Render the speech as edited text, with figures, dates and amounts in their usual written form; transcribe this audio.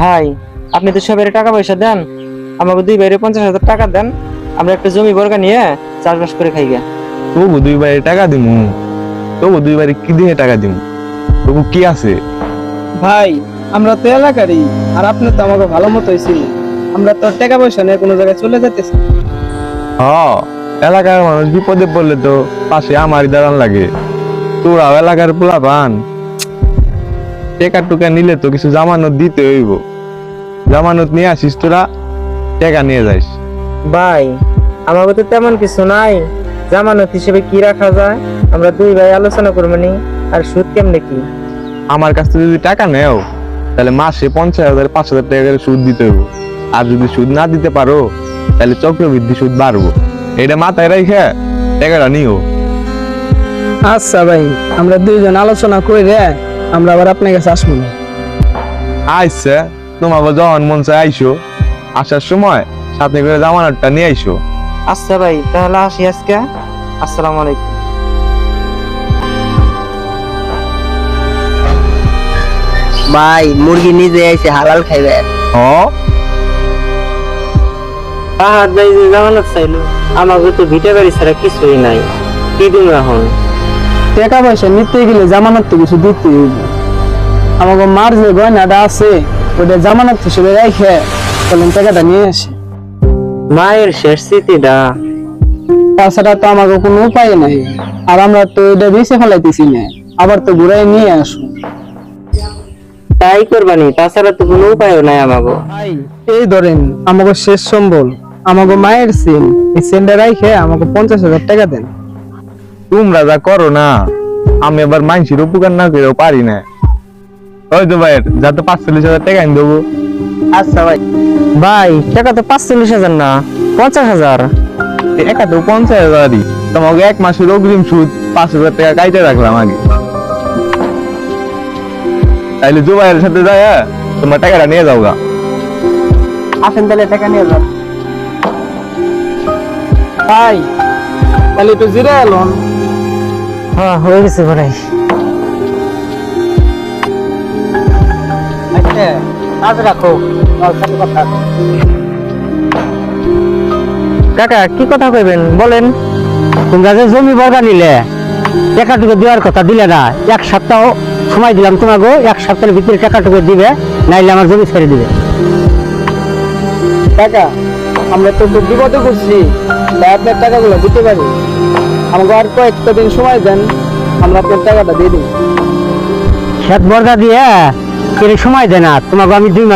ভাই আপনি তো সবাই টাকা পয়সা দেন, আমাকে দুই বাইরে 50,000 টাকা দেন, আমরা একটা জমি বর্গা নিয়ে চাষবাস করে খাই গে। তবু 2 বারে টাকা দিমু, তবু 2 বারে কি দিয়ে টাকা দিমু? তবু কি আছে? ভাই আমরা তো এলাকারই, আর আপনি তো আমাকে ভালো মতো হয়েছিল। আমরা তো টাকা পয়সা নিয়ে কোনো জায়গায় চলে যেতেছি। হ, এলাকার মানুষ বিপদে পড়লে তো পাশে আমারই দাঁড়ান লাগে। তোরাও এলাকার পোলাপান, টাকা টুকা নিলে তো কিছু জামানত দিতে হইব। জামানত নিয়ে আসিস, তোরা টাকা নিয়ে যাইস। ভাই আমাকে তো তেমন কিছু নাই, জামানত হিসেবে কি রাখা যায় আমরা দুই ভাই আলোচনা করবো নি। আর সুদ কেমনে কি? আমার কাছ থেকে যদি টাকা নেও তাহলে মাসে 50,000 5,000 টাকা করে সুদ দিতে হইব। আর যদি সুদ না দিতে পারো তাহলে চক্রবৃদ্ধি সুদ বাড়বো। এটা মাথায় রেখে টাকাটা নিও। আচ্ছা ভাই, আমরা দুইজন আলোচনা করে আমরা আবার আপনার কাছে আসবো না। আইসে তোমার যখন মন চায় আইসো, আসার সময় সাথে করে জামানতটা নিয়ে আইসো। আচ্ছা ভাই তাহলে আসি আজকে। আসসালামু আলাইকুম। ভাই মুরগি নিজে আইছে, হালাল খাইবে। হ, পাহাড় ভাই যে জামানত চাইলো, আমাকে তো ভিটে বাড়ি ছাড়া কিছুই নাই, কি দিন এখন? টাকা পয়সা নিতে গেলে জামানত তো কিছু দিতে হইবে। আমাকে মার যে গয়নাটা আছে ওটা জামানত হিসেবে রেখে চলেন টাকাটা নিয়ে আসি। মায়ের শেষ স্মৃতিটা। তাছাড়া তো আমাকে কোনো উপায় নাই, আর আমরা তো এটা বেঁচে ফেলাইতেছি না, আবার তো ঘুরাই নিয়ে আসো। তাই করবানি, তাছাড়া তো কোনো উপায়ও নাই আমাকে। ভাই এই ধরেন আমাকে শেষ সম্বল, আমাকে মায়ের সিন, এই সিনটা রাইখে আমাকে 50,000 টাকা দেন। তোমরা যা করো না, আমি আবার মানসির উপকার না করেও পারি না। ওই তো ভাই, যাতে 45,000 টাকা এনে দেবো। আচ্ছা ভাই। ভাই টাকা তো 45,000 না, 50,000। একা তো 50,000ই, তোমাকে 1 মাসের অগ্রিম সুদ 5,000 টাকা কাইতে রাখলাম আগে। তাইলে জুবাইয়ের সাথে যায় তোমার টাকাটা নিয়ে যাও গা। আসেন তাহলে টাকা নিয়ে যান। ভাই তাহলে একটু জিরে এলন। হ্যাঁ হয়ে গেছে ভাই। আচ্ছা কাজ রাখো, আমার সাথে কথা আছে। কাকা কি কথা কইবেন বলেন? তোমরা যে জমি বর্গা নিলে, টাকাটুকু দেওয়ার কথা দিলে না। 1 সপ্তাহ সময় দিলাম তোমাকে, 1 সপ্তাহের ভিতরে টাকাটুকু দিবে, নাইলে আমার জমি ছেড়ে দিবে। টাকা আমরা তো খুব বিপদে করছি, তাই আপনার টাকাগুলো দিতে পারি। আমাকে আর কয়েকটা দিন সময় দেন, আমরা আপনার টাকাটা দিয়ে দিই। ক্ষেত বর্গা দিয়ে কেড়ে সময় দেয় না তোমাকে, আমি 2 মাস